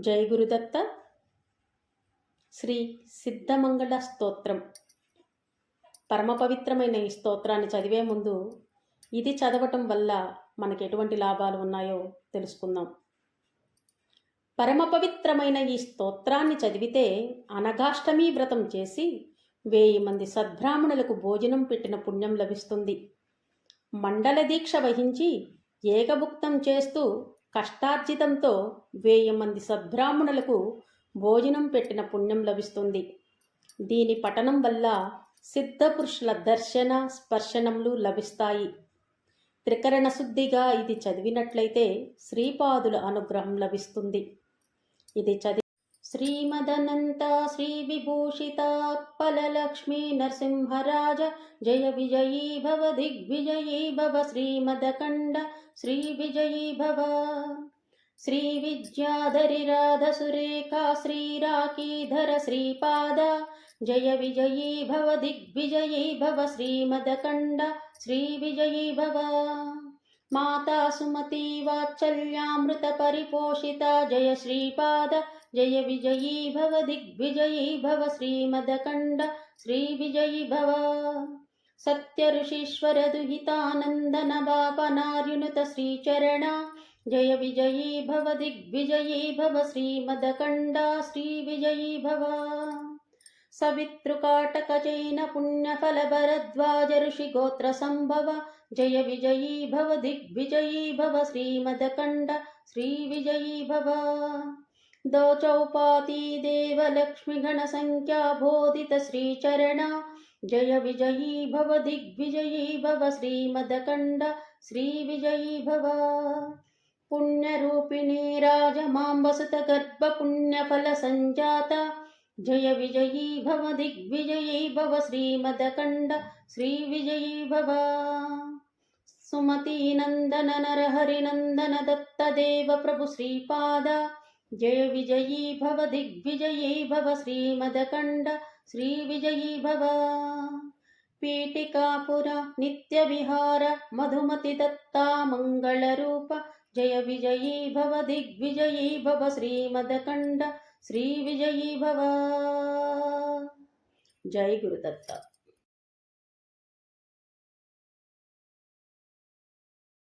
జై గురుదత్త. శ్రీ సిద్ధమంగళ స్తోత్రం. పరమ పవిత్రమైన ఈ స్తోత్రాన్ని చదివే ముందు ఇది చదవటం వల్ల మనకి ఎటువంటి లాభాలు ఉన్నాయో తెలుసుకుందాం. పరమ పవిత్రమైన ఈ స్తోత్రాన్ని చదివితే అనఘాష్టమి వ్రతం చేసి 1000 మంది సద్బ్రాహ్మణులకు భోజనం పెట్టిన పుణ్యం లభిస్తుంది. మండల దీక్ష వహించి ఏకభుక్తం చేస్తూ కష్టార్జితంతో 1000 మంది సద్బ్రాహ్మణులకు భోజనం పెట్టిన పుణ్యం లభిస్తుంది. దీని పఠనం వల్ల సిద్ధపురుషుల దర్శన స్పర్శనములు లభిస్తాయి. త్రికరణ శుద్ధిగా ఇది చదివినట్లయితే శ్రీపాదుల అనుగ్రహం లభిస్తుంది. ఇది చదివి శ్రీమదనంత శ్రీ విభూషిత పలలక్ష్మీ నరసింహరాజ జయ విజయీ భవ దిగ్విజయీ భవ శ్రీమదకండ శ్రీ విజయీ భవ. శ్రీ విద్యాధరి రాధ సురేఖా శ్రీరాకీధర శ్రీపాద జయ విజయీ భవ దిగ్విజయీ భవ శ్రీమదకండ శ్రీ విజయీ భవ. మాతా సుమతి వాత్సల్యామృత పరిపోషిత జయ శ్రీపాద జయ విజయీ భవ దిగ్విజయీ భవ శ్రీమదకండ శ్రీ విజయీ భవ. సత్య ఋషీశ్వర దుహితానందన బాపనార్యునుత శ్రీచరణ జయ విజయీ భవ దిగ్విజయీ భవ శ్రీమదకండ శ్రీ విజయీ భవ. సవితృకాటక జైన పుణ్యఫల భరద్వాజ ఋషి గోత్ర సంభవ జయ విజయీ భవ దిగ్విజయీ భవ శ్రీమదకండ శ్రీ విజయీ భవ. దోచౌపాతి దేవలక్ష్మి గణ సంఖ్యా బోధిత శ్రీచరణ జయ విజయీ భవ దిగ్విజయీ భవ శ్రీమదకండ శ్రీ విజయీ భవ. పుణ్యరూపిణీ రాజమాంబసుత గర్భ పుణ్యఫల సంజాత జయ విజయీ భవ దిగ్విజయీ భవ శ్రీమదకండ శ్రీ విజయీ భవ. సుమతీ నందన నరహరి నందన దత్తదేవ ప్రభు శ్రీపాద జయ విజయీ భవ దిగ్విజయీ భవ శ్రీమదకండ శ్రీ విజయీ భవ. పీఠికాపుర నిత్య విహార మధుమతి దత్తా మంగళ రూప జయ విజయీ భవ దిగ్విజయీ భవ శ్రీమదకండ శ్రీ విజయీ భవ. జై గురుదత్త.